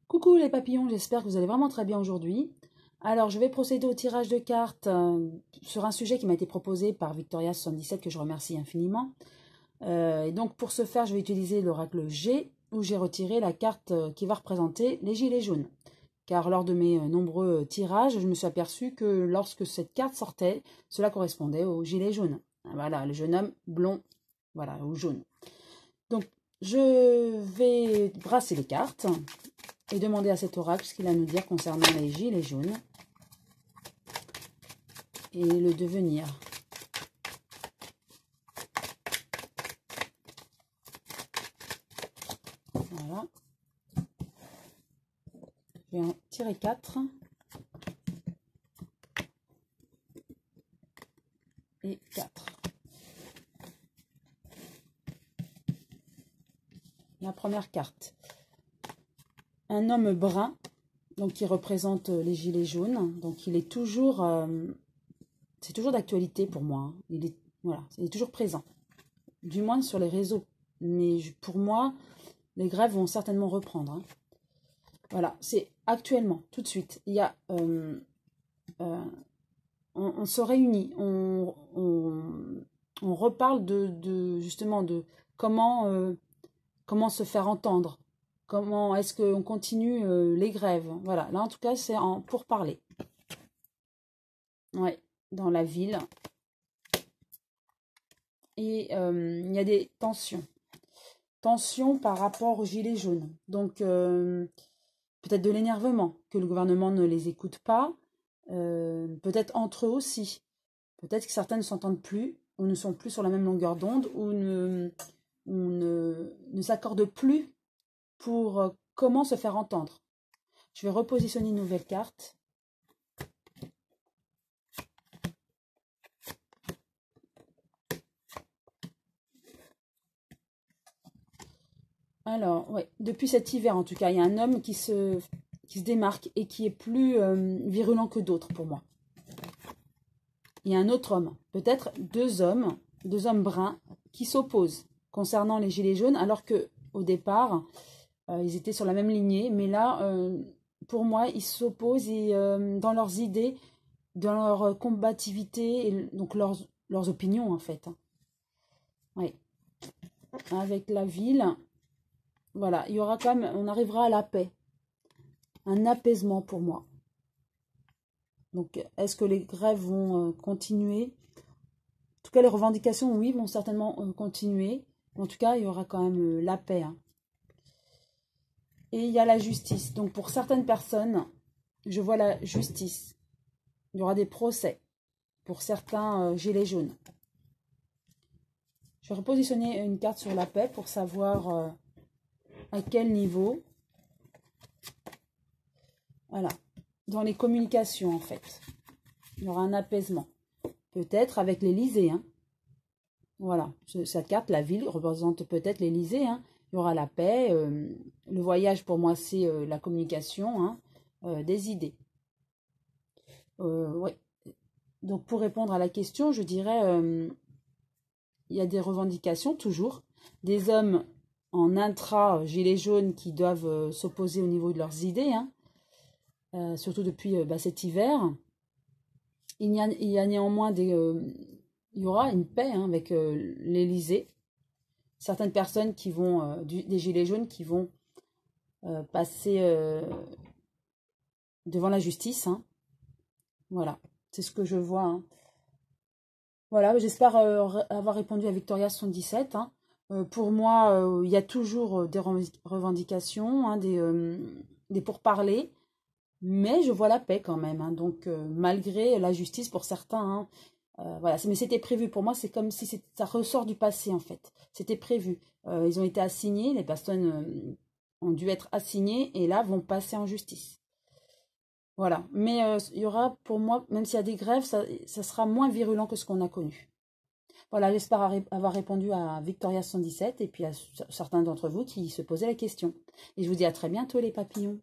Coucou les papillons, j'espère que vous allez vraiment très bien aujourd'hui. Alors, je vais procéder au tirage de cartes sur un sujet qui m'a été proposé par Victoria77, que je remercie infiniment. Et donc, pour ce faire, je vais utiliser l'oracle G, où j'ai retiré la carte qui va représenter les gilets jaunes. Car lors de mes nombreux tirages, je me suis aperçu que lorsque cette carte sortait, cela correspondait aux gilets jaunes. Voilà, le jeune homme blond, voilà, ou jaune. Donc, je vais brasser les cartes et demander à cet oracle ce qu'il a à nous dire concernant les gilets jaunes et le devenir. Voilà. Je vais en tirer 4. Et 4. La première carte. Un homme brun, donc qui représente les gilets jaunes. Donc il est toujours, c'est toujours d'actualité pour moi. Hein. Voilà, il est toujours présent. Du moins sur les réseaux. Mais pour moi, les grèves vont certainement reprendre. Hein. Voilà, c'est actuellement, tout de suite. Il y a, on se réunit, on reparle justement de comment, comment se faire entendre. Comment est-ce qu'on continue les grèves? Voilà, là en tout cas c'est pour parler. Ouais, dans la ville. Et il y a des tensions. Tensions par rapport aux gilets jaunes. Donc peut-être de l'énervement, que le gouvernement ne les écoute pas. Peut-être entre eux aussi. Peut-être que certains ne s'entendent plus, ou ne sont plus sur la même longueur d'onde, ou ne s'accordent plus pour comment se faire entendre. Je vais repositionner une nouvelle carte. Alors, ouais, depuis cet hiver en tout cas, il y a un homme qui se démarque et qui est plus virulent que d'autres pour moi. Il y a un autre homme, peut-être deux hommes bruns qui s'opposent concernant les gilets jaunes, alors que au départ, ils étaient sur la même lignée, mais là, pour moi, ils s'opposent dans leurs idées, dans leur combativité, et donc leurs opinions en fait. Oui. Avec la ville, voilà, il y aura quand même, on arrivera à la paix, un apaisement pour moi. Donc, est-ce que les grèves vont continuer? En tout cas, les revendications, oui, vont certainement continuer. En tout cas, il y aura quand même la paix. Hein. Et il y a la justice. Donc, pour certaines personnes, je vois la justice. Il y aura des procès pour certains gilets jaunes. Je vais repositionner une carte sur la paix pour savoir à quel niveau. Voilà. Dans les communications, en fait. Il y aura un apaisement. Peut-être avec l'Élysée. Hein. Voilà. Cette carte, la ville, représente peut-être l'Élysée. Hein. Il y aura la paix. Le voyage, pour moi, c'est la communication hein, des idées. Ouais. Donc, pour répondre à la question, je dirais, il y a des revendications, toujours. Des hommes en intra-gilets jaunes qui doivent s'opposer au niveau de leurs idées. Hein. Surtout depuis cet hiver. Il y a néanmoins il y aura une paix hein, avec l'Élysée. Certaines personnes qui vont, des gilets jaunes qui vont passer devant la justice. Hein. Voilà, c'est ce que je vois. Hein. Voilà, j'espère avoir répondu à Victoria77. Hein. Pour moi, il y a toujours des revendications, hein, des pourparlers. Mais je vois la paix quand même, hein, donc malgré la justice pour certains, hein, voilà. Mais c'était prévu pour moi, c'est comme si ça ressort du passé en fait. C'était prévu. Ils ont été assignés, les personnes ont dû être assignées et là vont passer en justice. Voilà. Mais il y aura pour moi, même s'il y a des grèves, ça sera moins virulent que ce qu'on a connu. Voilà, j'espère avoir répondu à Victoria 117 et puis à certains d'entre vous qui se posaient la question. Et je vous dis à très bientôt les papillons.